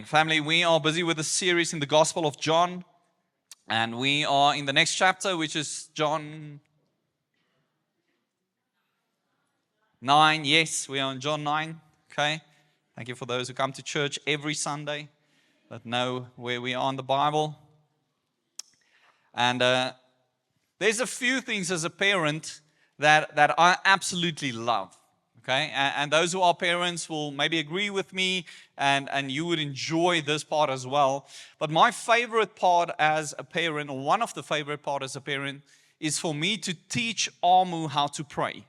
Family, we are busy with a series in the Gospel of John, and we are in the next chapter, which is John 9. Yes, we are in John 9. Okay. Thank you for those who come to church every Sunday that know where we are in the Bible. And there's a few things as a parent that I absolutely love. Okay, and those who are parents will maybe agree with me, and you would enjoy this part as well. But my favorite part as a parent, or one of the favorite part as a parent, is for me to teach Amu how to pray.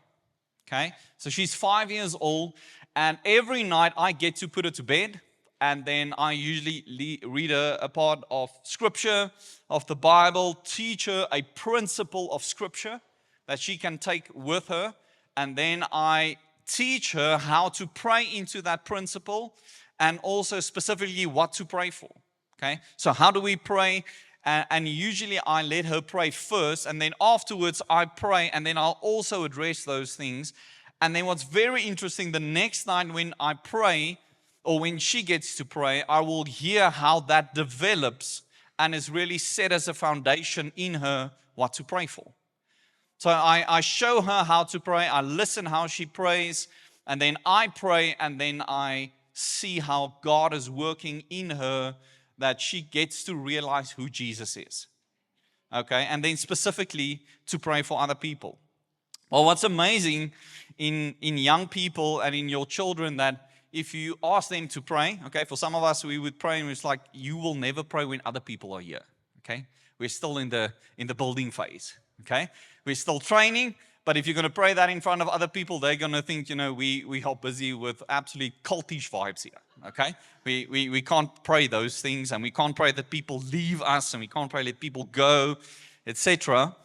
Okay, so she's 5 years old, and every night I get to put her to bed, and then I usually read her a part of Scripture, of the Bible, teach her a principle of Scripture that she can take with her, and then I teach her how to pray into that principle, and also specifically what to pray for. Okay, so how do we pray? And usually I let her pray first, and then afterwards I pray, and then I'll also address those things. And then what's very interesting, the next night when I pray, or when she gets to pray, I will hear how that develops and is really set as a foundation in her what to pray for. So I show her how to pray, I listen how she prays, and then I pray, and then I see how God is working in her, that she gets to realize who Jesus is. Okay, and then specifically to pray for other people. Well, what's amazing in young people and in your children, that if you ask them to pray, okay, for some of us we would pray and it's like, you will never pray when other people are here. Okay, we're still in the building phase. Okay, we're still training, but if you're going to pray that in front of other people, they're going to think, we are busy with absolutely cultish vibes here. Okay, we can't pray those things, and we can't pray that people leave us, and we can't pray let people go, etc.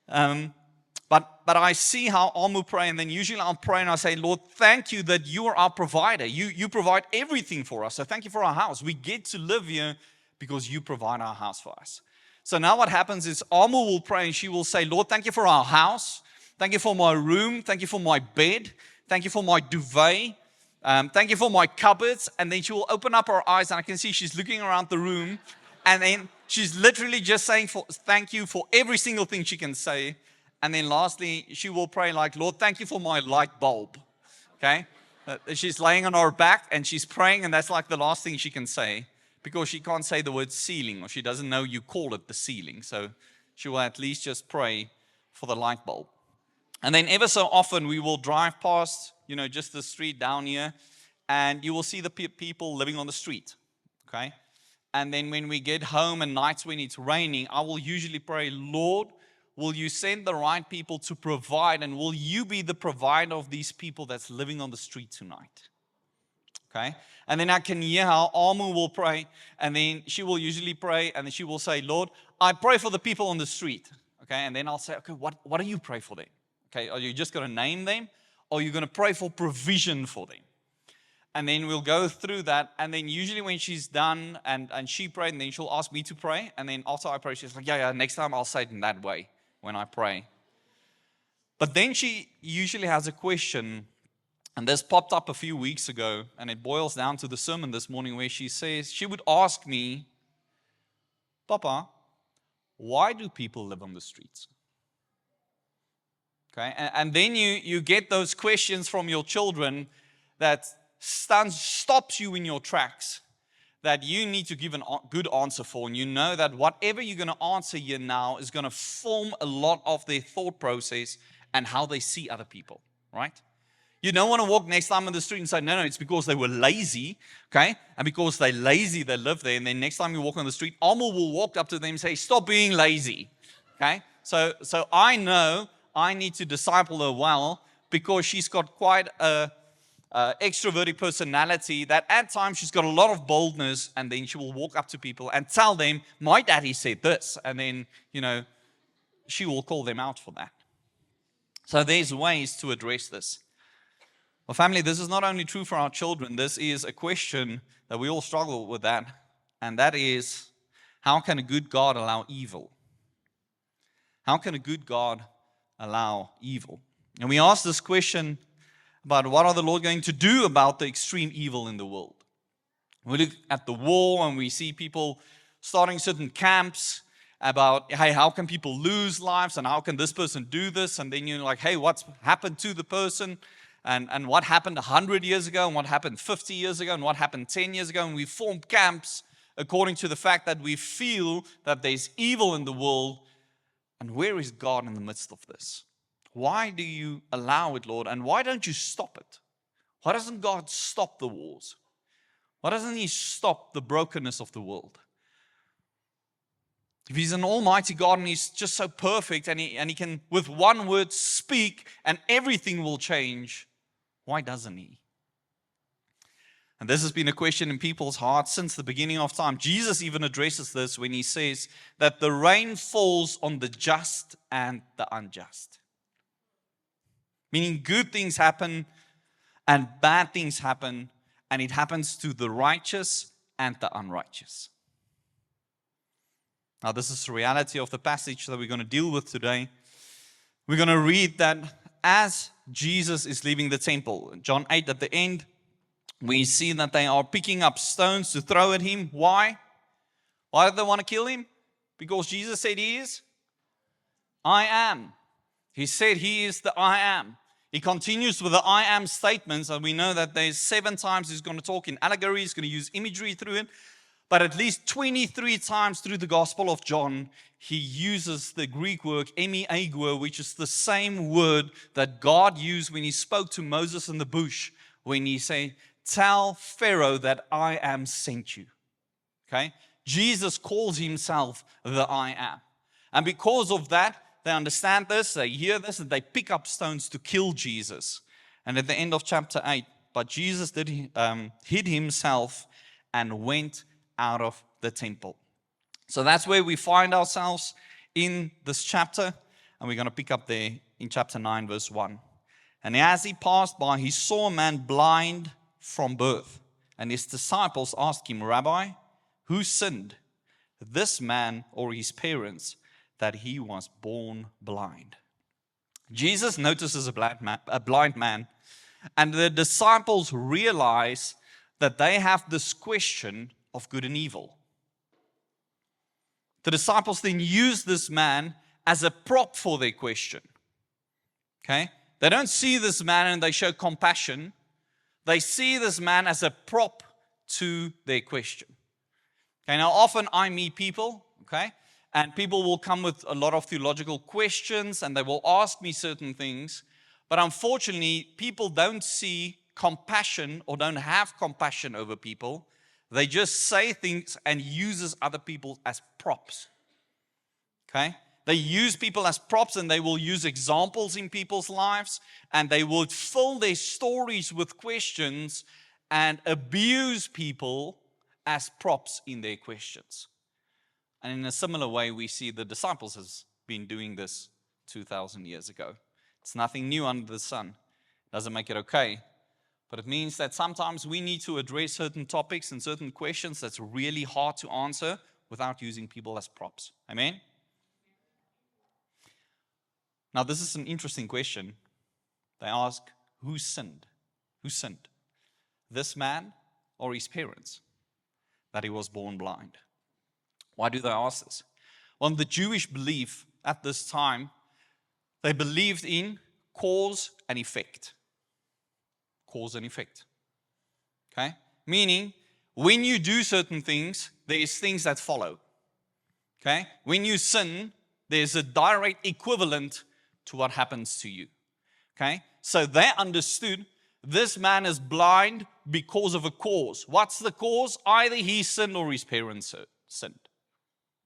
But I see how Amu pray, and then usually I'll pray and I'll say, Lord, thank you that you are our provider. You provide everything for us. So thank you for our house. We get to live here because you provide our house for us. So now what happens is Amu will pray and she will say, Lord, thank you for our house. Thank you for my room. Thank you for my bed. Thank you for my duvet. Thank you for my cupboards. And then she will open up her eyes, and I can see she's looking around the room. And then she's literally just saying thank you for every single thing she can say. And then lastly, she will pray like, Lord, thank you for my light bulb. Okay? She's laying on her back and she's praying, and that's like the last thing she can say, because she can't say the word ceiling, or she doesn't know you call it the ceiling. So she will at least just pray for the light bulb. And then ever so often we will drive past, just the street down here, and you will see the people living on the street. Okay? And then when we get home and nights when it's raining, I will usually pray, Lord, will you send the right people to provide, and will you be the provider of these people that's living on the street tonight? Okay? And then I can hear how Amu will pray, and then she will usually pray, and then she will say, Lord, I pray for the people on the street. Okay? And then I'll say, okay, what do you pray for them? Okay, are you just going to name them, or are you going to pray for provision for them? And then we'll go through that, and then usually when she's done and she prayed, and then she'll ask me to pray, and then after I pray, she's like, yeah, next time I'll say it in that way when I pray. But then she usually has a question, and this popped up a few weeks ago, and it boils down to the sermon this morning, where she says, she would ask me, Papa, why do people live on the streets? Okay, and then you get those questions from your children that stops you in your tracks, that you need to give a good answer for. And you know that whatever you're going to answer here now is going to form a lot of their thought process and how they see other people, right? You don't want to walk next time on the street and say, no, it's because they were lazy, okay? And because they're lazy, they live there. And then next time you walk on the street, Amu will walk up to them and say, stop being lazy, okay? So I know I need to disciple her well, because she's got quite a extroverted personality that at times she's got a lot of boldness, and then she will walk up to people and tell them, my daddy said this, and then, she will call them out for that. So there's ways to address this. Well, family, this is not only true for our children. This is a question that we all struggle with that, and that is, how can a good God allow evil? How can a good God allow evil? And we ask this question about what are the Lord going to do about the extreme evil in the world? We look at the war and we see people starting certain camps about, hey, how can people lose lives and how can this person do this? And then you're like, hey, what's happened to the person? And what happened 100 years ago and what happened 50 years ago and what happened 10 years ago? And we form camps according to the fact that we feel that there's evil in the world. And where is God in the midst of this? Why do you allow it, Lord? And why don't you stop it? Why doesn't God stop the wars? Why doesn't He stop the brokenness of the world? If He's an almighty God and He's just so perfect and he can, with one word, speak and everything will change, why doesn't He? And this has been a question in people's hearts since the beginning of time. Jesus even addresses this when He says that the rain falls on the just and the unjust. Meaning good things happen and bad things happen, and it happens to the righteous and the unrighteous. Now, this is the reality of the passage that we're going to deal with today. We're going to read that as Jesus is leaving the temple, in John 8 at the end, we see that they are picking up stones to throw at Him. Why? Why do they want to kill Him? Because Jesus said He is I am. He said He is the I am. He continues with the I am statements, and we know that there's 7 times He's going to talk in allegory, He's going to use imagery through it, but at least 23 times through the Gospel of John, He uses the Greek word emi-aguo, which is the same word that God used when He spoke to Moses in the bush, when He said, tell Pharaoh that I am sent you. Okay? Jesus calls Himself the I am. And because of that, they understand this, they hear this, and they pick up stones to kill Jesus. And at the end of chapter 8, but Jesus hid Himself and went out of the temple. So that's where we find ourselves in this chapter. And we're going to pick up there in chapter 9, verse 1. And as He passed by, He saw a man blind from birth. And His disciples asked Him, Rabbi, who sinned, this man or his parents, that he was born blind? Jesus notices a blind man, and the disciples realize that they have this question of good and evil. The disciples then use this man as a prop for their question. Okay? They don't see this man and they show compassion. They see this man as a prop to their question. Okay, now often I meet people, okay, and people will come with a lot of theological questions and they will ask me certain things, but unfortunately, people don't see compassion or don't have compassion over people. They just say things and uses other people as props. Okay? They use people as props and they will use examples in people's lives and they will fill their stories with questions and abuse people as props in their questions. And in a similar way, we see the disciples has been doing this 2,000 years ago. It's nothing new under the sun. Doesn't make it okay. But it means that sometimes we need to address certain topics and certain questions that's really hard to answer without using people as props. Amen? Now, this is an interesting question. They ask, who sinned? Who sinned? This man or his parents, that he was born blind? Why do they ask this? Well, in the Jewish belief at this time, they believed in cause and effect. Cause and effect. Okay? Meaning, when you do certain things, there's things that follow. Okay? When you sin, there's a direct equivalent to what happens to you. Okay? So they understood this man is blind because of a cause. What's the cause? Either he sinned or his parents sinned.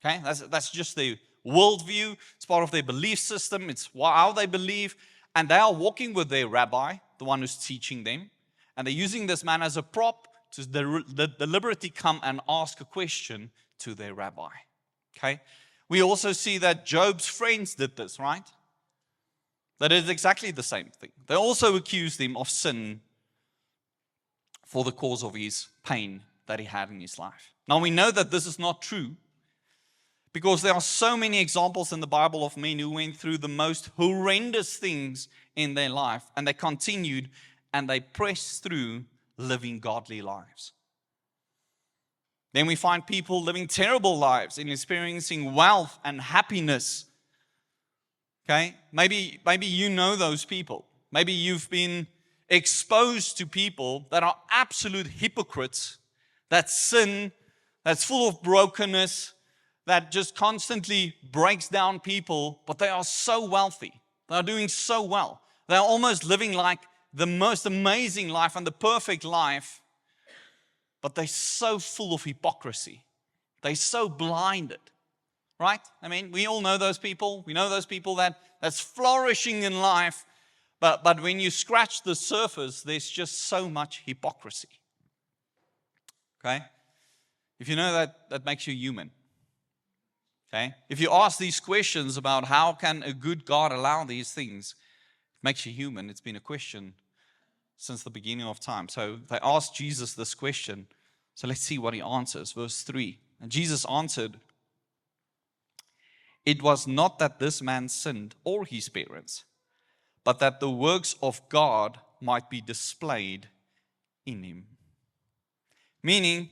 Okay? That's just their worldview. It's part of their belief system. It's how they believe. And they are walking with their rabbi, the one who's teaching them. And they're using this man as a prop to deliberately come and ask a question to their rabbi. Okay? We also see that Job's friends did this, right? That is exactly the same thing. They also accused him of sin for the cause of his pain that he had in his life. Now we know that this is not true because there are so many examples in the Bible of men who went through the most horrendous things in their life and they continued and they pressed through living godly lives. Then we find people living terrible lives and experiencing wealth and happiness. Okay? Maybe you know those people. Maybe you've been exposed to people that are absolute hypocrites, that sin, that's full of brokenness, that just constantly breaks down people, but they are so wealthy. They are doing so well. They're almost living like the most amazing life and the perfect life, but they're so full of hypocrisy. They're so blinded, right? I mean, we all know those people. We know those people that's flourishing in life, but when you scratch the surface, there's just so much hypocrisy. Okay? If you know that makes you human. Okay? If you ask these questions about how can a good God allow these things, it makes you human. It's been a question since the beginning of time. So they asked Jesus this question. So let's see what he answers. Verse 3. And Jesus answered, "It was not that this man sinned or his parents, but that the works of God might be displayed in him." Meaning,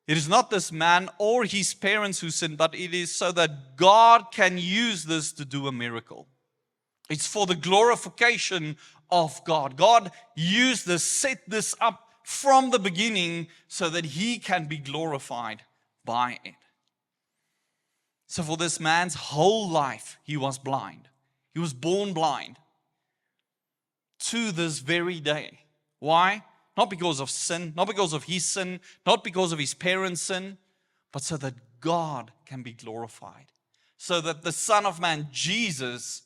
it is not this man or his parents who sinned, but it is so that God can use this to do a miracle. It's for the glorification of God. God used this, set this up from the beginning so that he can be glorified by it. So for this man's whole life, he was blind. He was born blind to this very day. Why? Not because of sin, not because of his sin, not because of his parents' sin, but so that God can be glorified. So that the Son of Man, Jesus,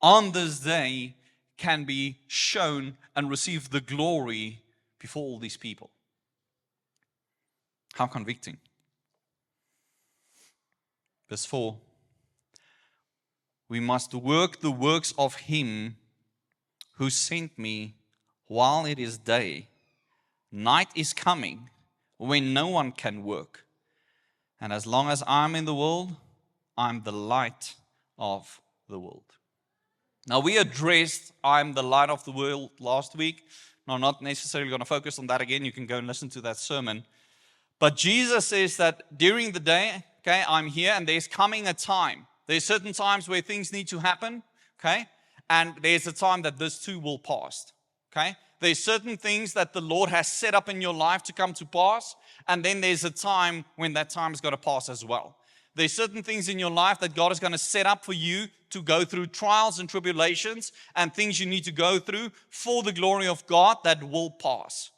on this day can be shown and receive the glory before all these people. How convicting. Verse 4. We must work the works of him who sent me while it is day. Night is coming when no one can work. And as long as I'm in the world, I'm the light of the world. Now, we addressed I'm the light of the world last week. No, I'm not necessarily going to focus on that again. You can go and listen to that sermon. But Jesus says that during the day, okay, I'm here, and there's coming a time. There's certain times where things need to happen, okay? And there's a time that this too will pass, okay? There's certain things that the Lord has set up in your life to come to pass, and then there's a time when that time is going to pass as well. There's certain things in your life that God is going to set up for you to go through trials and tribulations and things you need to go through for the glory of God that will pass.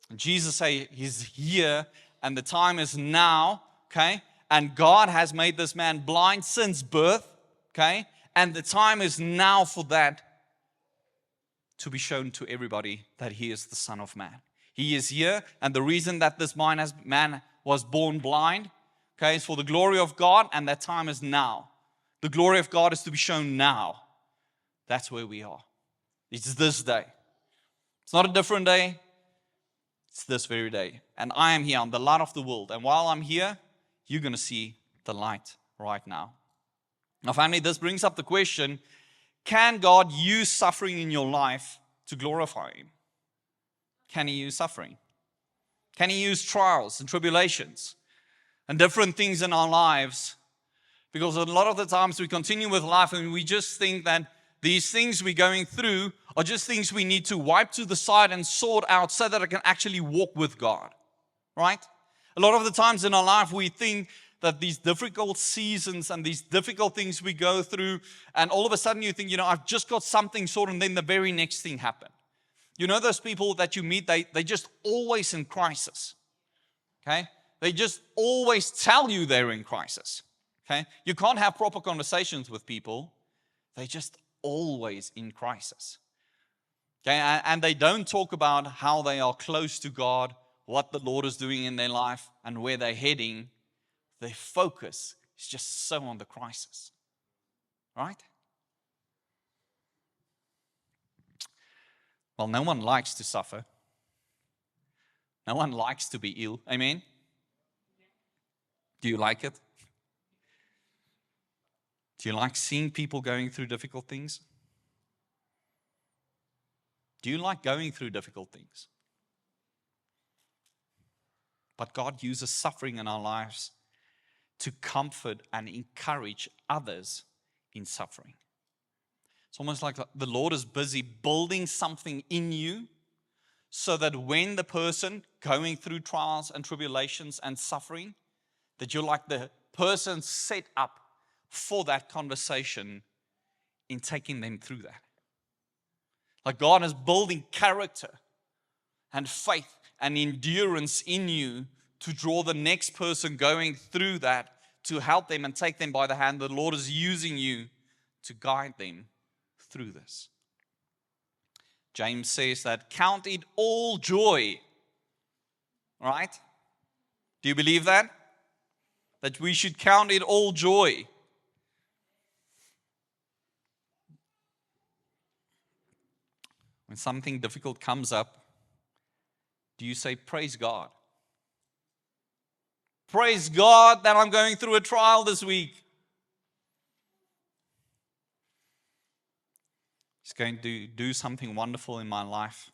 And Jesus says he's here and the time is now, okay? And God has made this man blind since birth, okay? And the time is now for that to be shown to everybody that he is the Son of Man. He is here, and the reason that this man was born blind, okay, is for the glory of God, and that time is now. The glory of God is to be shown now. That's where we are. It's this day. It's not a different day. It's this very day. And I am here. I'm the light of the world. And while I'm here, you're going to see the light right now. Now, family, this brings up the question, can God use suffering in your life to glorify Him? Can He use suffering? Can He use trials and tribulations and different things in our lives? Because a lot of the times we continue with life and we just think that these things we're going through are just things we need to wipe to the side and sort out so that I can actually walk with God, right? A lot of the times in our life we think that these difficult seasons and these difficult things we go through, and all of a sudden you think, I've just got something sorted, and then the very next thing happened. You know those people that you meet, they just always in crisis, okay? They just always tell you they're in crisis, okay? You can't have proper conversations with people. They're just always in crisis, okay? And they don't talk about how they are close to God, what the Lord is doing in their life, and where they're heading. Their focus is just so on the crisis, right? Well, no one likes to suffer. No one likes to be ill. Amen? Do you like it? Do you like seeing people going through difficult things? Do you like going through difficult things? But God uses suffering in our lives to comfort and encourage others in suffering. It's almost like the Lord is busy building something in you so that when the person going through trials and tribulations and suffering, that you're like the person set up for that conversation in taking them through that. Like God is building character and faith and endurance in you to draw the next person going through that, to help them and take them by the hand. The Lord is using you to guide them through this. James says that count it all joy. Right? Do you believe that? That we should count it all joy. When something difficult comes up, do you say, praise God? Praise God that I'm going through a trial this week. He's going to do something wonderful in my life.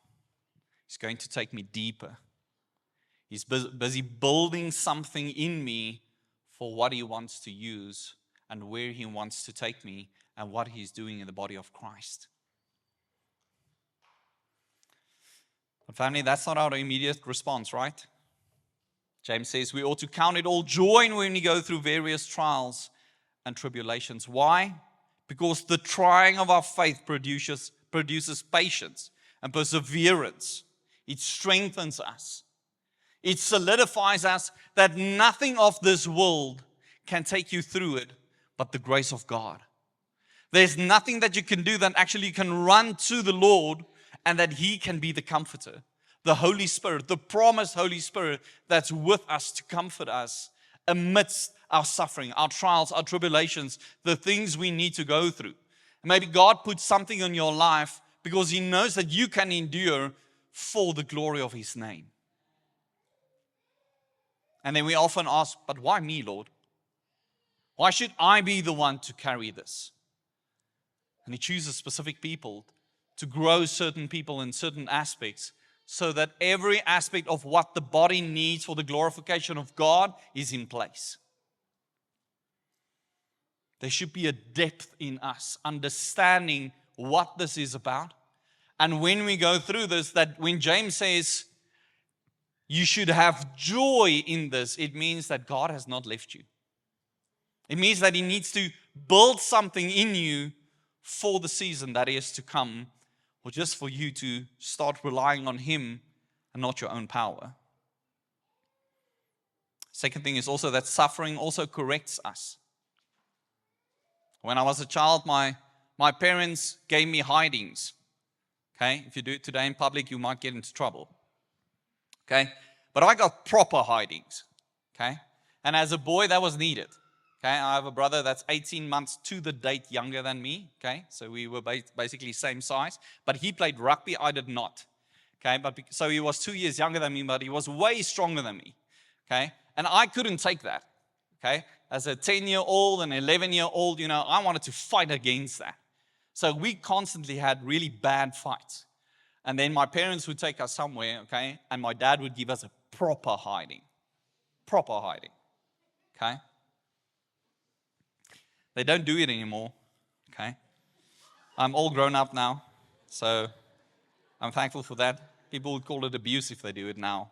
He's going to take me deeper. He's busy building something in me for what He wants to use and where He wants to take me and what He's doing in the body of Christ. But family, that's not our immediate response, right? James says we ought to count it all joy when we go through various trials and tribulations. Why? Because the trying of our faith produces patience and perseverance. It strengthens us. It solidifies us that nothing of this world can take you through it but the grace of God. There's nothing that you can do that actually you can run to the Lord and that He can be the comforter. The Holy Spirit, the promised Holy Spirit that's with us to comfort us amidst our suffering, our trials, our tribulations, the things we need to go through. Maybe God puts something in your life because He knows that you can endure for the glory of His name. And then we often ask, but why me, Lord? Why should I be the one to carry this? And He chooses specific people to grow certain people in certain aspects so that every aspect of what the body needs for the glorification of God is in place. There should be a depth in us, understanding what this is about. And when we go through this, that when James says, you should have joy in this, it means that God has not left you. It means that He needs to build something in you for the season that is to come, or just for you to start relying on Him and not your own power. Second thing is also that suffering also corrects us. When I was a child, my parents gave me hidings. Okay, if you do it today in public, you might get into trouble. Okay, but I got proper hidings. Okay, and as a boy, that was needed. Okay, I have a brother that's 18 months to the date younger than me. Okay, so we were basically same size, but he played rugby, I did not. Okay, so he was 2 years younger than me, but he was way stronger than me. Okay, and I couldn't take that. Okay, as a 10-year-old and 11-year-old, I wanted to fight against that. So we constantly had really bad fights. And then my parents would take us somewhere, okay, and my dad would give us a proper hiding. Proper hiding. Okay? They don't do it anymore, okay? I'm all grown up now, so I'm thankful for that. People would call it abuse if they do it now.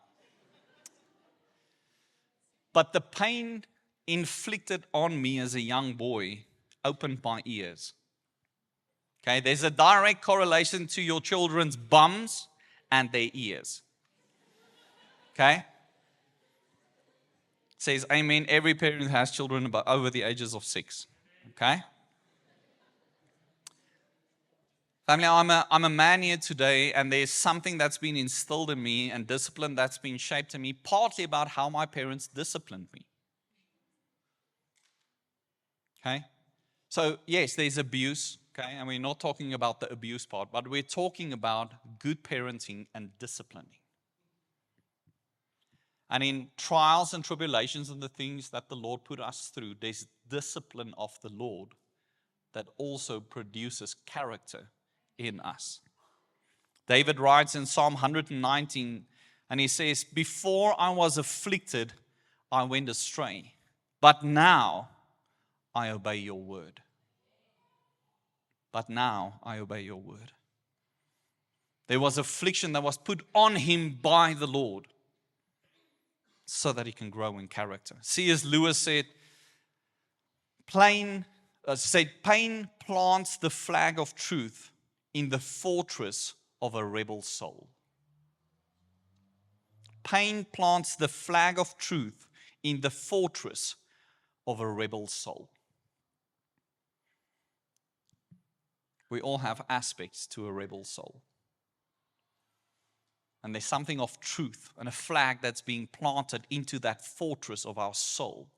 But the pain inflicted on me as a young boy opened my ears. Okay, there's a direct correlation to your children's bums and their ears. Okay? It says, amen, every parent has children over the ages of 6. Okay? Family, I'm a man here today, and there's something that's been instilled in me and discipline that's been shaped in me, partly about how my parents disciplined me. Okay? So, yes, there's abuse, okay? And we're not talking about the abuse part, but we're talking about good parenting and disciplining. And in trials and tribulations and the things that the Lord put us through, there's discipline of the Lord that also produces character in us. David writes in Psalm 119, And he says, before I was afflicted, I went astray. But now I obey your word. But now I obey your word. There was affliction that was put on him by the Lord so that he can grow in character. C.S. Lewis said, pain plants the flag of truth in the fortress of a rebel soul. Pain plants the flag of truth in the fortress of a rebel soul. We all have aspects to a rebel soul. And there's something of truth and a flag that's being planted into that fortress of our soul.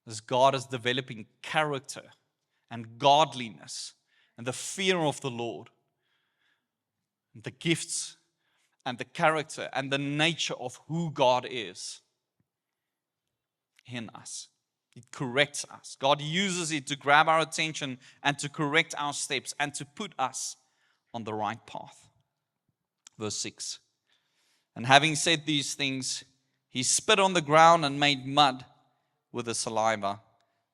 As God is developing character and godliness and the fear of the Lord, and the gifts and the character and the nature of who God is in us. It corrects us. God uses it to grab our attention and to correct our steps and to put us on the right path. Verse 6. And having said these things, he spit on the ground and made mud with the saliva.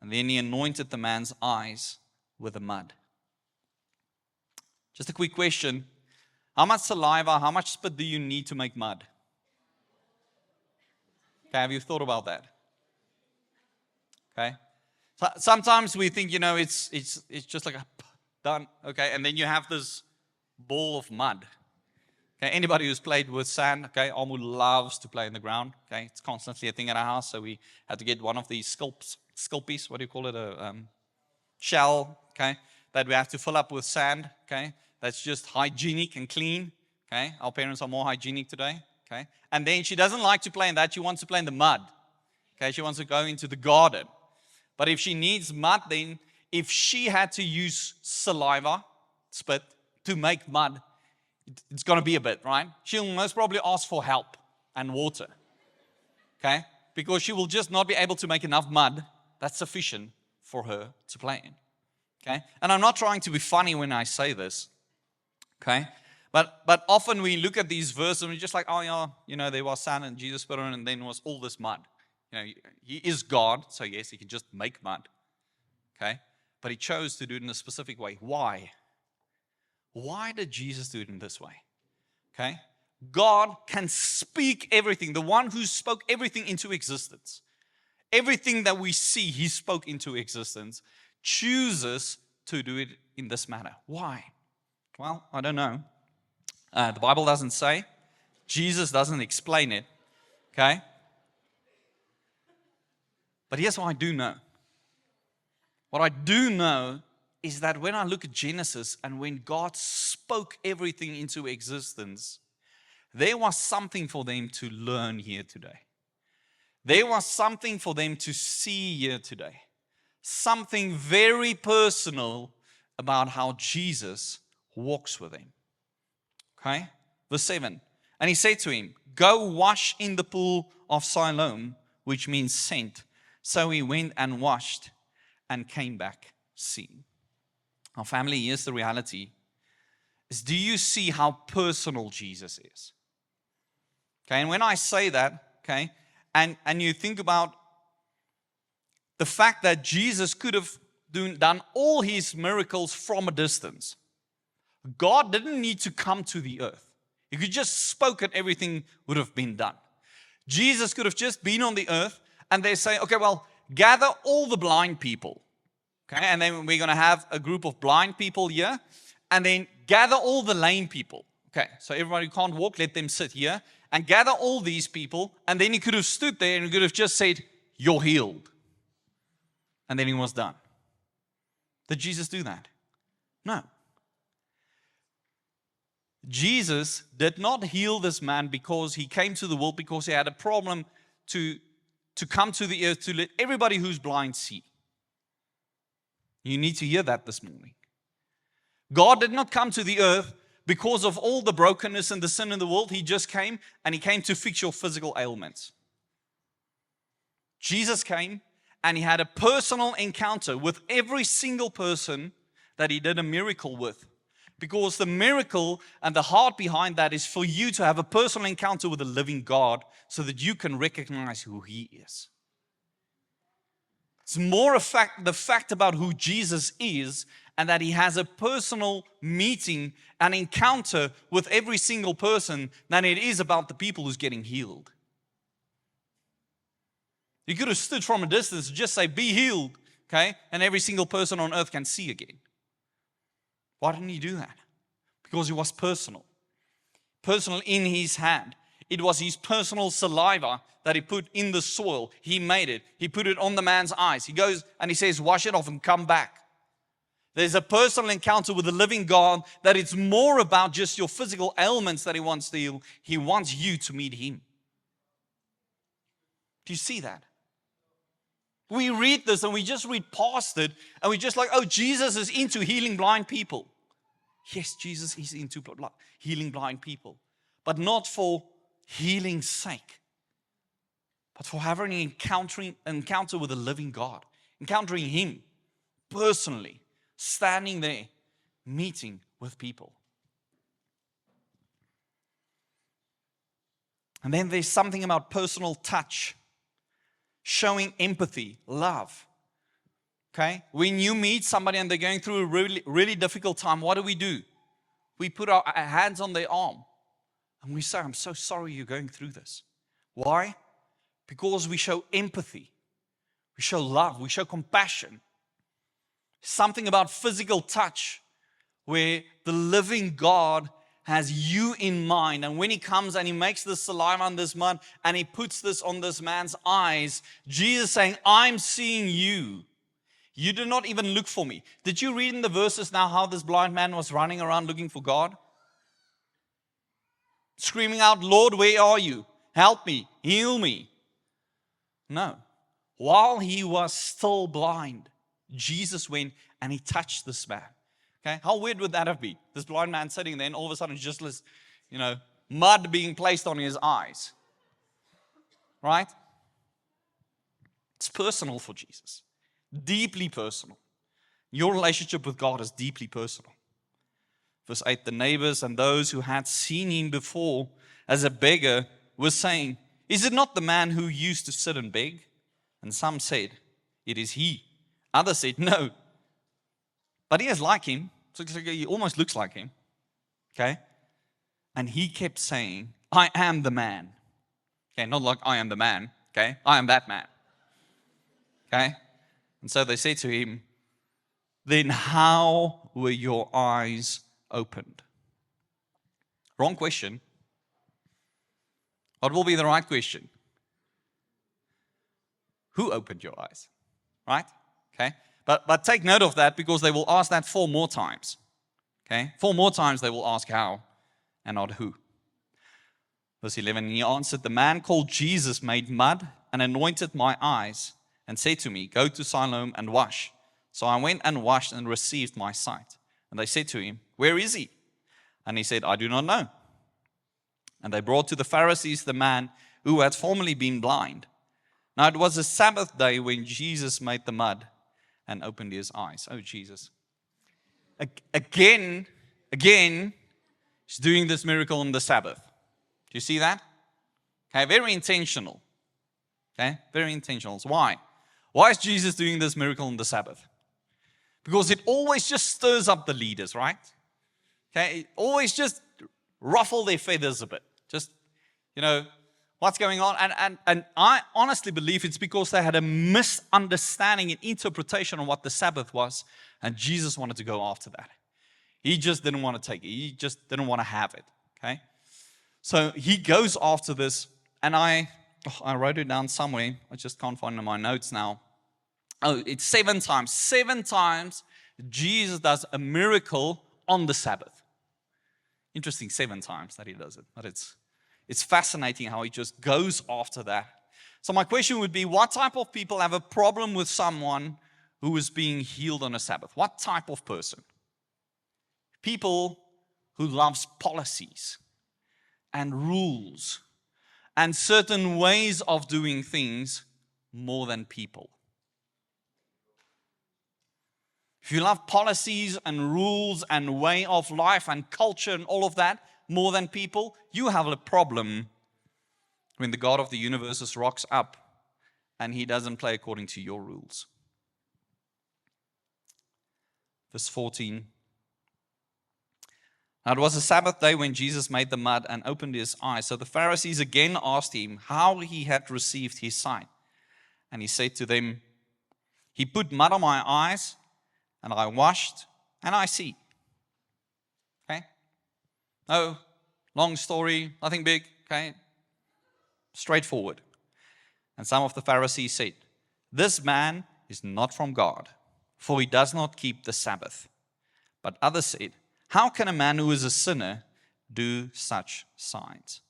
And then he anointed the man's eyes with the mud. Just a quick question. How much saliva, how much spit do you need to make mud? Okay, have you thought about that? Okay. So sometimes we think, it's just like done. Okay, and then you have this ball of mud. Okay, anybody who's played with sand, okay, Almu loves to play in the ground. Okay, it's constantly a thing at our house, so we had to get one of these sculpies, what do you call it, a shell, okay, that we have to fill up with sand, okay, that's just hygienic and clean, okay, our parents are more hygienic today, okay, and then she doesn't like to play in that, she wants to play in the mud, okay, she wants to go into the garden, but if she needs mud, then if she had to use saliva, spit, to make mud, it's going to be a bit, right? She'll most probably ask for help and water, okay? Because she will just not be able to make enough mud that's sufficient for her to play in, okay? And I'm not trying to be funny when I say this, okay? But often we look at these verses and we're just like, oh yeah, there was sand and Jesus put on and then was all this mud. He is God, so yes, he can just make mud, okay? But he chose to do it in a specific way. Why? Why did Jesus do it in this way? Okay? God can speak everything. The one who spoke everything into existence. Everything that we see, he spoke into existence. Chooses to do it in this manner. Why? Well, I don't know. The Bible doesn't say. Jesus doesn't explain it. Okay? But here's what I do know. What I do know is that when I look at Genesis and when God spoke everything into existence, there was something for them to learn here today. There was something for them to see here today. Something very personal about how Jesus walks with them. Okay? Verse 7. And he said to him, go wash in the pool of Siloam, which means sent. So he went and washed and came back seeing. Our family, here's the reality, is do you see how personal Jesus is? Okay, and when I say that, okay, and you think about the fact that Jesus could have done all his miracles from a distance. God didn't need to come to the earth. He could just spoke and everything would have been done. Jesus could have just been on the earth and they say, okay, well, gather all the blind people. Okay, and then we're going to have a group of blind people here. And then gather all the lame people. Okay, so everybody who can't walk, let them sit here. And gather all these people. And then he could have stood there and he could have just said, you're healed. And then he was done. Did Jesus do that? No. Jesus did not heal this man because he came to the world because he had a problem to come to the earth to let everybody who's blind see. You need to hear that this morning. God did not come to the earth because of all the brokenness and the sin in the world. He just came and he came to fix your physical ailments. Jesus came and he had a personal encounter with every single person that he did a miracle with. Because the miracle and the heart behind that is for you to have a personal encounter with the living God so that you can recognize who He is. It's more the fact about who Jesus is and that He has a personal meeting and encounter with every single person than it is about the people who's getting healed. You could have stood from a distance and just say, be healed, okay? And every single person on earth can see again. Why didn't He do that? Because it was personal. Personal in His hand. It was His personal saliva that He put in the soil. He made it. He put it on the man's eyes. He goes and He says, wash it off and come back. There's a personal encounter with the living God that it's more about just your physical ailments that He wants to heal. He wants you to meet Him. Do you see that? We read this and we just read past it and we just like, oh, Jesus is into healing blind people. Yes, Jesus is into healing blind people, but not for healing's sake, but for having an encounter with the living God, encountering Him personally, standing there, meeting with people. And then there's something about personal touch, showing empathy, love. Okay? When you meet somebody and they're going through a really, really difficult time, what do? We put our hands on their arm and we say, I'm so sorry you're going through this. Why? Because we show empathy. We show love. We show compassion. Something about physical touch where the living God has you in mind. And when He comes and He makes this saliva on this mud and He puts this on this man's eyes, Jesus saying, I'm seeing you. You do not even look for me. Did you read in the verses now how this blind man was running around looking for God? Screaming out, Lord, where are you? Help me, heal me. No. While he was still blind, Jesus went and He touched this man. Okay, how weird would that have been? This blind man sitting there and all of a sudden just this, mud being placed on his eyes. Right? It's personal for Jesus. Deeply personal. Your relationship with God is deeply personal. Verse 8, the neighbors and those who had seen Him before as a beggar were saying, is it not the man who used to sit and beg? And some said, it is he. Others said, no. But he is like him. So he almost looks like him. Okay? And he kept saying, I am the man. Okay, not like I am the man. Okay? I am that man. Okay? And so they said to him, then how were your eyes opened? Wrong question. What will be the right question? Who opened your eyes? Right? Okay? But take note of that because they will ask that 4 more times. Okay? 4 more times they will ask how and not who. Verse 11, He answered, the man called Jesus made mud and anointed my eyes and said to me, go to Siloam and wash. So I went and washed and received my sight. And they said to him, where is he? And he said, I do not know. And they brought to the Pharisees the man who had formerly been blind. Now it was a Sabbath day when Jesus made the mud and opened his eyes. Oh, Jesus. Again, He's doing this miracle on the Sabbath. Do you see that? Okay, very intentional. Okay, very intentional. Why? Why is Jesus doing this miracle on the Sabbath? Because it always just stirs up the leaders, right? Okay, it always just ruffle their feathers a bit. Just, what's going on? And I honestly believe it's because they had a misunderstanding and interpretation of what the Sabbath was, and Jesus wanted to go after that. He just didn't want to take it. He just didn't want to have it, okay? So He goes after this, and I wrote it down somewhere. I just can't find it in my notes now. Oh, it's 7 times. 7 times Jesus does a miracle on the Sabbath. Interesting, 7 times that He does it. But it's fascinating how He just goes after that. So my question would be, what type of people have a problem with someone who is being healed on a Sabbath? What type of person? People who loves policies and rules and certain ways of doing things more than people. if you love policies and rules and way of life and culture and all of that more than people, you have a problem when the God of the universe rocks up and he doesn't play according to your rules. Verse 14. Now it was a Sabbath day when Jesus made the mud and opened his eyes. So the Pharisees again asked him how he had received his sight. And he said to them, he put mud on my eyes, and I washed, and I see. Okay? No, long story, nothing big. Okay? Straightforward. And some of the Pharisees said, this man is not from God, for he does not keep the Sabbath. But others said, how can a man who is a sinner do such signs?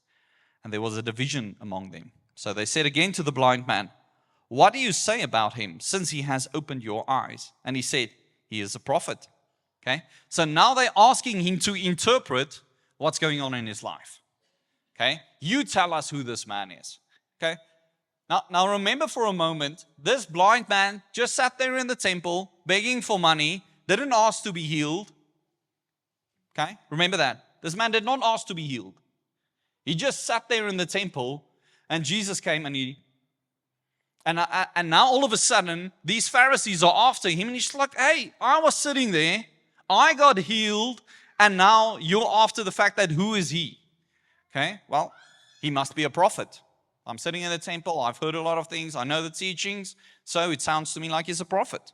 And there was a division among them. So they said again to the blind man, what do you say about him, since he has opened your eyes? And he said, he is a prophet. Okay? So now they're asking him to interpret what's going on in his life. Okay? You tell us who this man is. Okay? Now remember for a moment, this blind man just sat there in the temple begging for money, didn't ask to be healed. Okay? Remember that. This man did not ask to be healed. He just sat there in the temple, and Jesus came and now all of a sudden, these Pharisees are after him, and he's like, hey, I was sitting there, I got healed, and now you're after the fact that who is he? Okay, well, he must be a prophet. I'm sitting in the temple, I've heard a lot of things, I know the teachings, so it sounds to me like he's a prophet.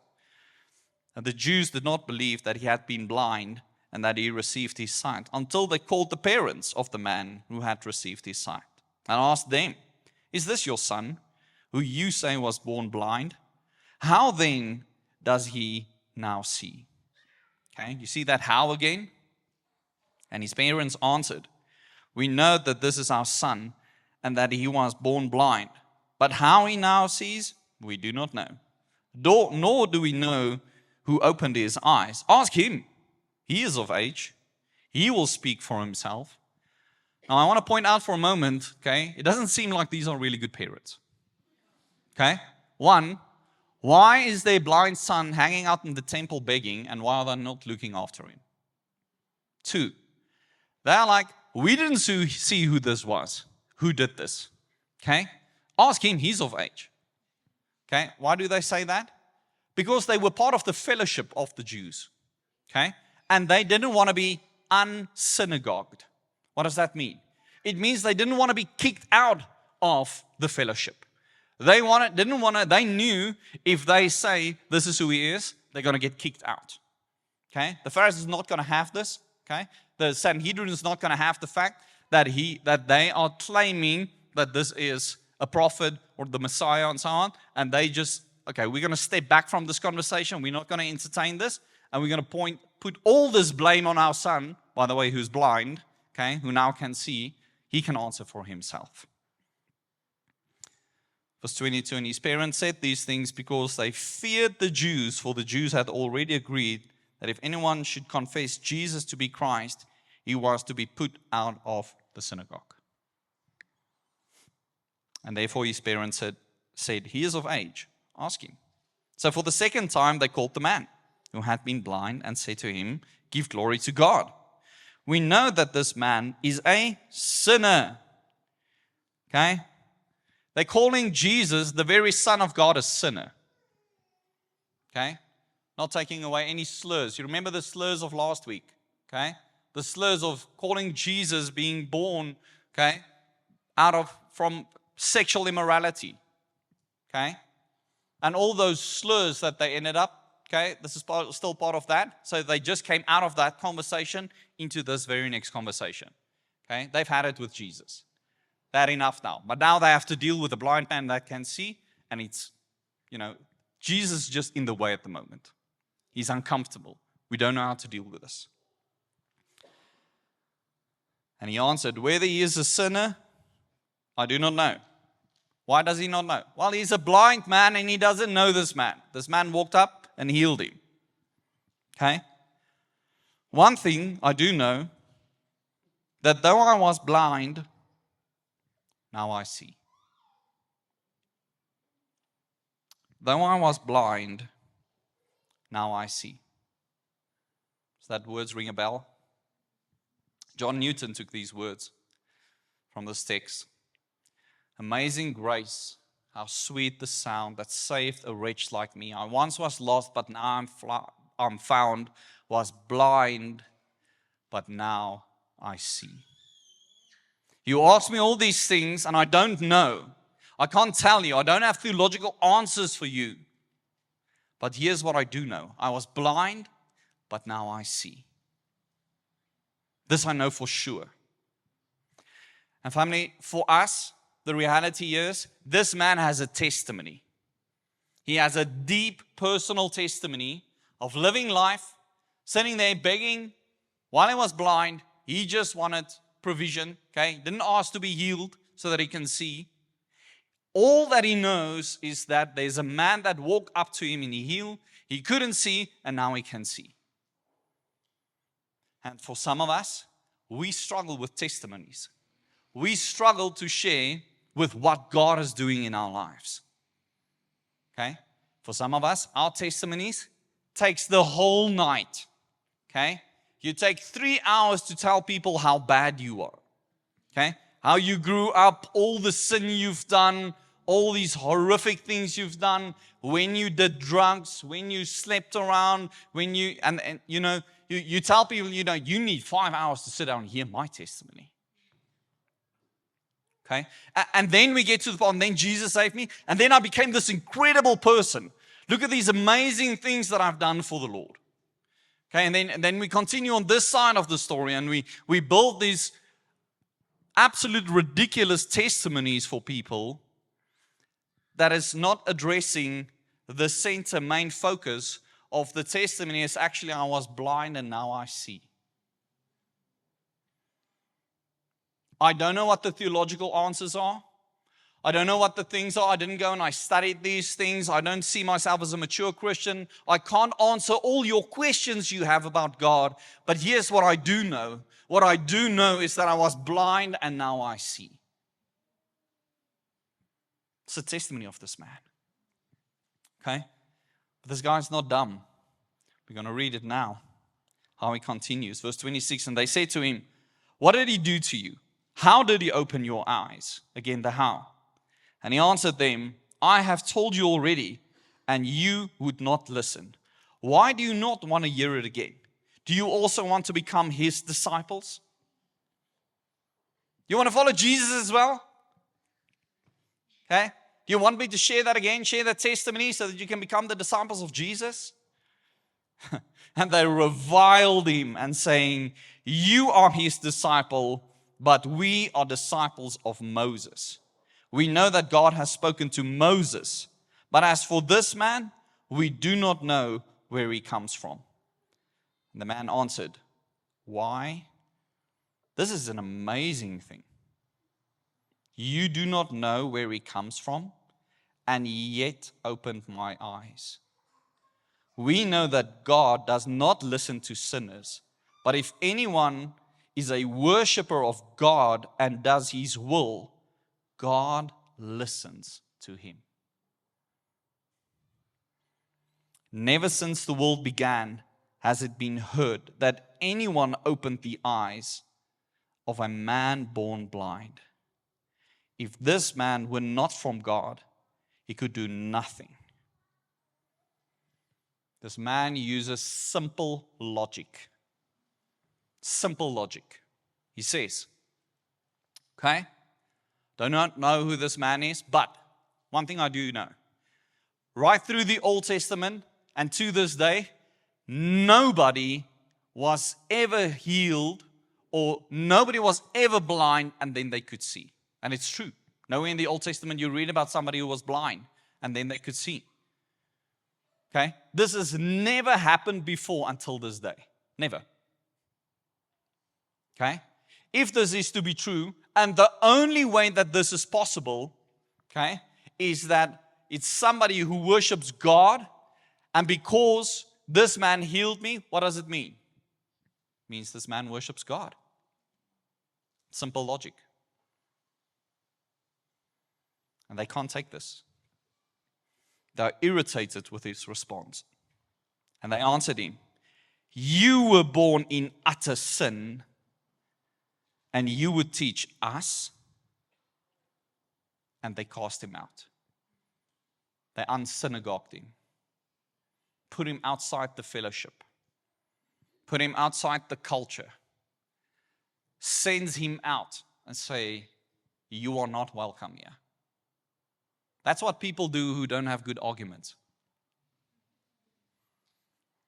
And the Jews did not believe that he had been blind and that he received his sight until they called the parents of the man who had received his sight and asked them, is this your son, who you say was born blind? How then does he now see? Okay, you see that how again? And his parents answered, we know that this is our son and that he was born blind. But how he now sees, we do not know. Nor do we know who opened his eyes. Ask him. He is of age. He will speak for himself. Now I want to point out for a moment, okay, it doesn't seem like these are really good parents. Okay? One, why is their blind son hanging out in the temple begging, and why are they not looking after him? Two, they're like, we didn't see who this was. Who did this? Okay? Ask him, he's of age. Okay? Why do they say that? Because they were part of the fellowship of the Jews. Okay? And they didn't want to be unsynagogued. What does that mean? It means they didn't want to be kicked out of the fellowship. They knew if they say this is who he is, they're going to get kicked out. Okay? The Pharisees are not going to have this. Okay? The Sanhedrin is not going to have the fact that they are claiming that this is a prophet or the Messiah and so on, and they just, okay, we're going to step back from this conversation. We're not going to entertain this, and we're going to put all this blame on our son, by the way, who's blind, okay, who now can see. He can answer for himself. Verse 22, and his parents said these things because they feared the Jews, for the Jews had already agreed that if anyone should confess Jesus to be Christ, he was to be put out of the synagogue. And therefore his parents said, he is of age, ask him. So for the second time they called the man who had been blind and said to him, give glory to God. We know that this man is a sinner. Okay? They're calling Jesus, the very Son of God, a sinner. Okay? Not taking away any slurs. You remember the slurs of last week? Okay? The slurs of calling Jesus being born, okay, from sexual immorality. Okay? And all those slurs that they ended up, okay, this is still part of that. So they just came out of that conversation into this very next conversation. Okay? They've had it with Jesus. That enough now. But now they have to deal with a blind man that can see, and it's, Jesus is just in the way at the moment. He's uncomfortable. We don't know how to deal with this. And he answered, whether he is a sinner, I do not know. Why does he not know? Well, he's a blind man and he doesn't know this man. This man walked up and healed him. Okay? One thing I do know, that though I was blind, now I see. Though I was blind, now I see. that words ring a bell? John Newton took these words from this text. Amazing grace, how sweet the sound that saved a wretch like me. I once was lost, but now I'm found, was blind, but now I see. You ask me all these things, and I don't know. I can't tell you. I don't have theological answers for you. But here's what I do know. I was blind, but now I see. This I know for sure. And family, for us, the reality is, this man has a testimony. He has a deep personal testimony of living life, sitting there begging while he was blind. He just wanted provision, okay? Didn't ask to be healed so that he can see. All that he knows is that there's a man that walked up to him and he healed. He couldn't see, and now he can see. And for some of us, we struggle with testimonies. We struggle to share with what God is doing in our lives. Okay? For some of us, our testimonies takes the whole night. Okay? You take 3 hours to tell people how bad you are. Okay? How you grew up, all the sin you've done, all these horrific things you've done, when you did drugs, when you slept around, when you, and you know, you tell people, you need 5 hours to sit down and hear my testimony. Okay? And then we get to the point, and then Jesus saved me, and then I became this incredible person. Look at these amazing things that I've done for the Lord. Okay, and then we continue on this side of the story, and we build these absolute ridiculous testimonies for people that is not addressing the center, main focus of the testimony is actually, I was blind and now I see. I don't know what the theological answers are. I don't know what the things are. I didn't go and I studied these things. I don't see myself as a mature Christian. I can't answer all your questions you have about God. But here's what I do know. What I do know is that I was blind and now I see. It's a testimony of this man. Okay? But this guy's not dumb. We're going to read it now. How he continues. Verse 26, and they said to him, what did he do to you? How did he open your eyes? Again, the how. And he answered them, I have told you already, and you would not listen. Why do you not want to hear it again? Do you also want to become his disciples? You want to follow Jesus as well? Okay? Do you want me to share that again, share that testimony so that you can become the disciples of Jesus? And they reviled him and saying, you are his disciple, but we are disciples of Moses. We know that God has spoken to Moses, but as for this man, we do not know where he comes from. And the man answered, why? This is an amazing thing. You do not know where he comes from, and yet opened my eyes. We know that God does not listen to sinners, but if anyone is a worshiper of God and does his will, God listens to him. Never since the world began has it been heard that anyone opened the eyes of a man born blind. If this man were not from God, he could do nothing. This man uses simple logic. Simple logic. He says, okay, do not know who this man is, but one thing I do know. Right through the Old Testament and to this day, nobody was ever healed or nobody was ever blind and then they could see. And it's true. Nowhere in the Old Testament you read about somebody who was blind and then they could see. Okay? This has never happened before until this day. Never. Okay? If this is to be true, and the only way that this is possible, okay, is that it's somebody who worships God, and because this man healed me, what does it mean? It means this man worships God. Simple logic. And they can't take this. They're irritated with his response. And they answered him, You were born in utter sin, and you would teach us. And they cast him out. They unsynagogued him. Put him outside the fellowship. Put him outside the culture. Sends him out and say, you are not welcome here. That's what people do who don't have good arguments.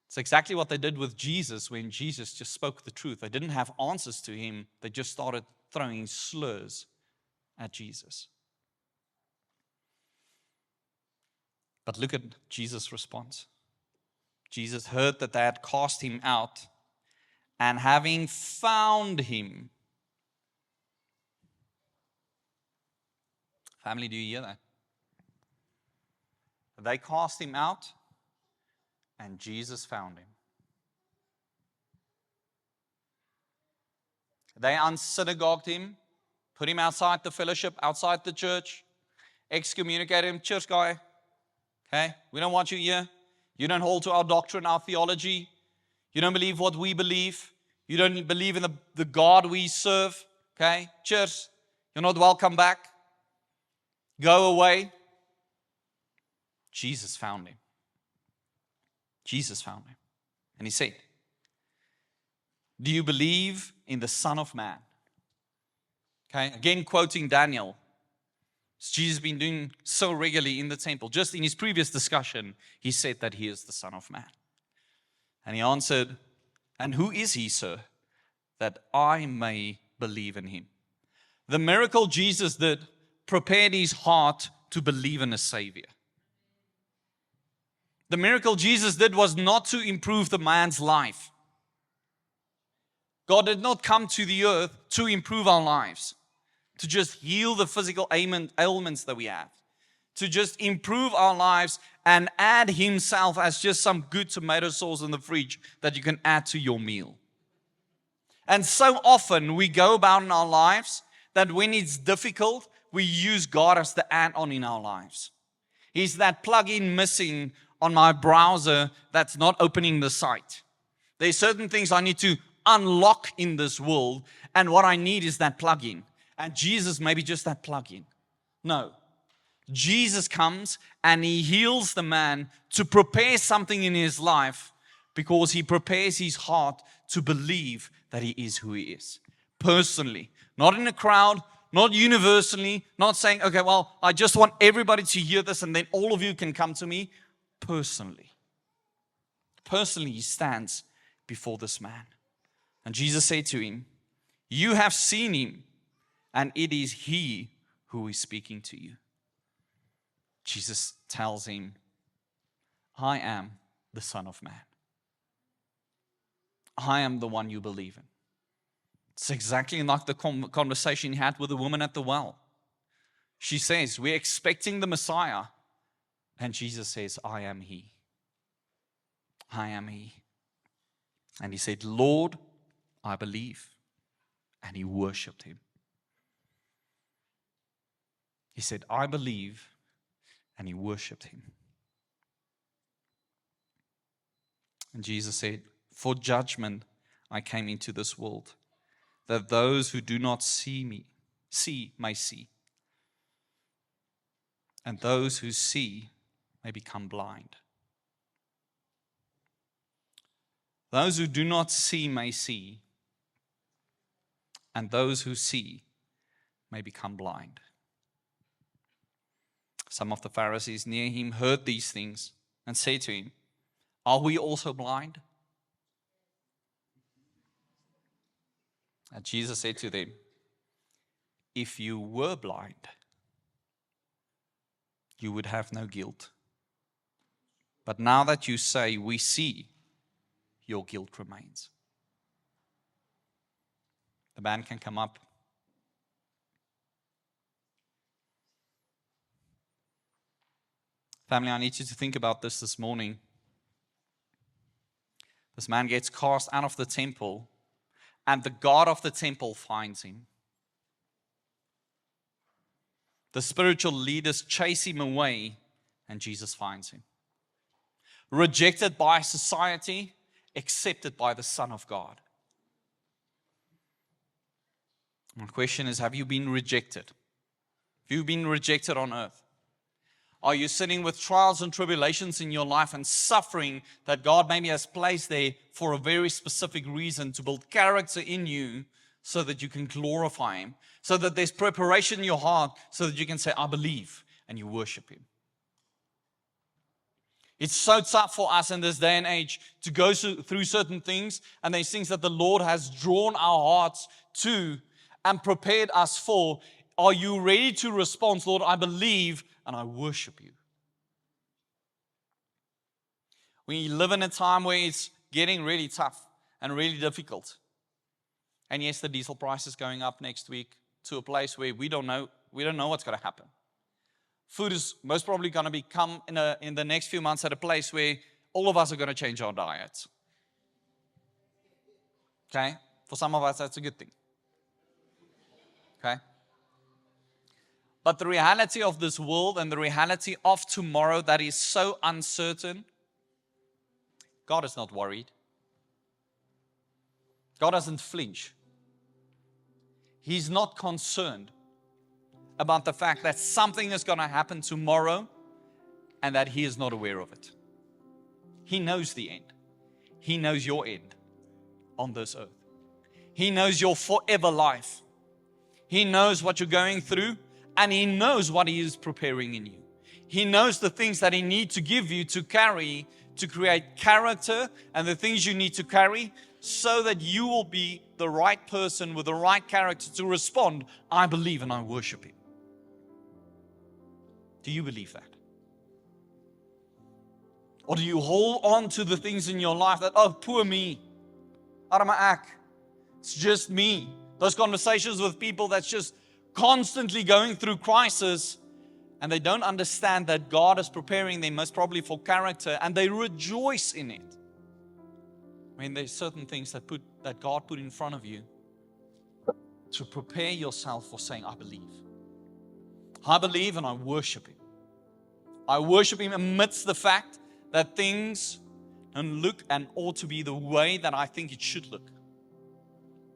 It's exactly what they did with Jesus when Jesus just spoke the truth. They didn't have answers to him. They just started throwing slurs at Jesus. But look at Jesus' response. Jesus heard that they had cast him out, and having found him. Family, do you hear that? They cast him out, and Jesus found him. They unsynagogued him, put him outside the fellowship, outside the church, excommunicated him. Church guy, okay, we don't want you here. You don't hold to our doctrine, our theology. You don't believe what we believe. You don't believe in the God we serve. Okay, church, you're not welcome back. Go away. Jesus found him. Jesus found him. And he said, do you believe in the Son of Man? Okay, again quoting Daniel. Jesus has been doing so regularly in the temple. Just in his previous discussion, he said that he is the Son of Man. And he answered, and who is he, sir, that I may believe in him? The miracle Jesus did prepared his heart to believe in a Savior. The miracle Jesus did was not to improve the man's life. God did not come to the earth to improve our lives, to just heal the physical ailments that we have, to just improve our lives and add himself as just some good tomato sauce in the fridge that you can add to your meal. And so often we go about in our lives that when it's difficult, we use God as the add-on in our lives. He's that plug-in missing on my browser that's not opening the site. There's certain things I need to unlock in this world, and what I need is that plug-in. And Jesus may be just that plug-in. No. Jesus comes and he heals the man to prepare something in his life, because he prepares his heart to believe that he is who he is. Personally. Not in a crowd, not universally, not saying, okay, well, I just want everybody to hear this and then all of you can come to me. Personally. Personally, he stands before this man. And Jesus said to him, you have seen him, and it is he who is speaking to you. Jesus tells him, I am the Son of Man. I am the one you believe in. It's exactly like the conversation he had with the woman at the well. She says, we're expecting the Messiah. And Jesus says, I am he. I am he. And he said, Lord, I believe. And he worshiped him. He said, I believe. And he worshiped him. And Jesus said, for judgment I came into this world, that those who do not see me, may see. And those who see may become blind. Those who do not see may see, and those who see may become blind. Some of the Pharisees near him heard these things and said to him, are we also blind? And Jesus said to them, if you were blind, you would have no guilt. But now that you say we see, your guilt remains. The band can come up. Family, I need you to think about this morning. This man gets cast out of the temple, and the God of the temple finds him. The spiritual leaders chase him away, and Jesus finds him. Rejected by society, accepted by the Son of God. My question is, have you been rejected? Have you been rejected on earth? Are you sitting with trials and tribulations in your life and suffering that God maybe has placed there for a very specific reason to build character in you so that you can glorify Him, so that there's preparation in your heart so that you can say, I believe, and you worship Him? It's so tough for us in this day and age to go through certain things, and there's things that the Lord has drawn our hearts to and prepared us for. Are you ready to respond? Lord, I believe and I worship you. We live in a time where it's getting really tough and really difficult. And yes, the diesel price is going up next week to a place where we don't know what's going to happen. Food is most probably going to become in the next few months at a place where all of us are going to change our diets. Okay? For some of us, that's a good thing. Okay? But the reality of this world and the reality of tomorrow that is so uncertain, God is not worried. God doesn't flinch. He's not concerned about the fact that something is going to happen tomorrow and that He is not aware of it. He knows the end. He knows your end on this earth. He knows your forever life. He knows what you're going through, and He knows what He is preparing in you. He knows the things that He needs to give you to carry, to create character, and the things you need to carry so that you will be the right person with the right character to respond, I believe and I worship Him. Do you believe that? Or do you hold on to the things in your life that, oh, poor me, arme ek, it's just me. Those conversations with people that's just constantly going through crisis, and they don't understand that God is preparing them most probably for character, and they rejoice in it. When there's certain things that God put in front of you to prepare yourself for saying, I believe. I believe and I worship Him. I worship Him amidst the fact that things don't look and ought to be the way that I think it should look.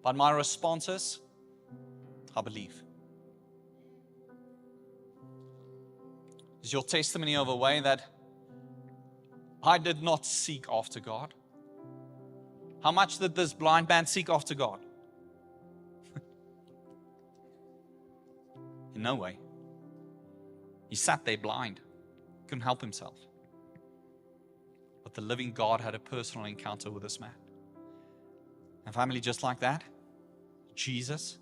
But my response is, I believe. Is your testimony of a way that I did not seek after God? How much did this blind man seek after God? In no way. He sat there blind, couldn't help himself. But the living God had a personal encounter with this man. And family, just like that, Jesus,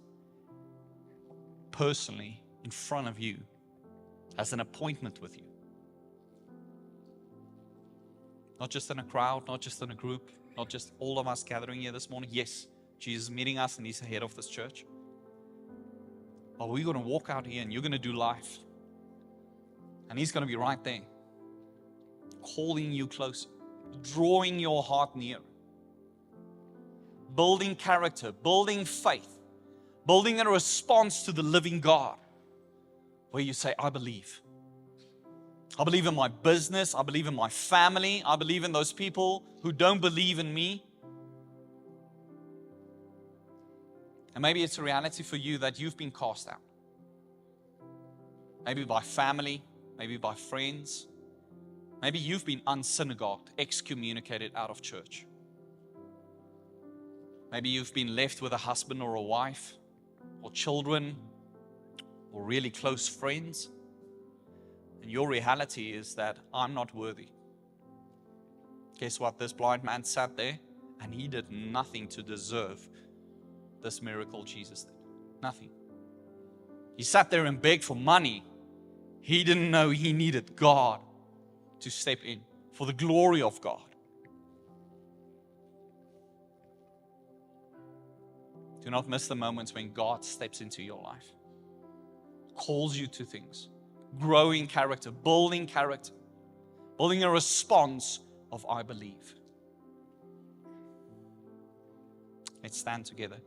personally, in front of you, has an appointment with you. Not just in a crowd, not just in a group, not just all of us gathering here this morning. Yes, Jesus is meeting us and He's the head of this church. But we're going to walk out here and you're going to do life. And He's going to be right there, calling you closer, drawing your heart near, building character, building faith, building a response to the living God, where you say, I believe. I believe in my business. I believe in my family. I believe in those people who don't believe in me. And maybe it's a reality for you that you've been cast out. Maybe by family, maybe by friends. Maybe you've been unsynagogued, excommunicated out of church. Maybe you've been left with a husband or a wife, or children, or really close friends. And your reality is that I'm not worthy. Guess what? This blind man sat there and he did nothing to deserve this miracle Jesus did. Nothing. He sat there and begged for money. He didn't know he needed God to step in for the glory of God. Do not miss the moments when God steps into your life, calls you to things, growing character, building a response of I believe. Let's stand together.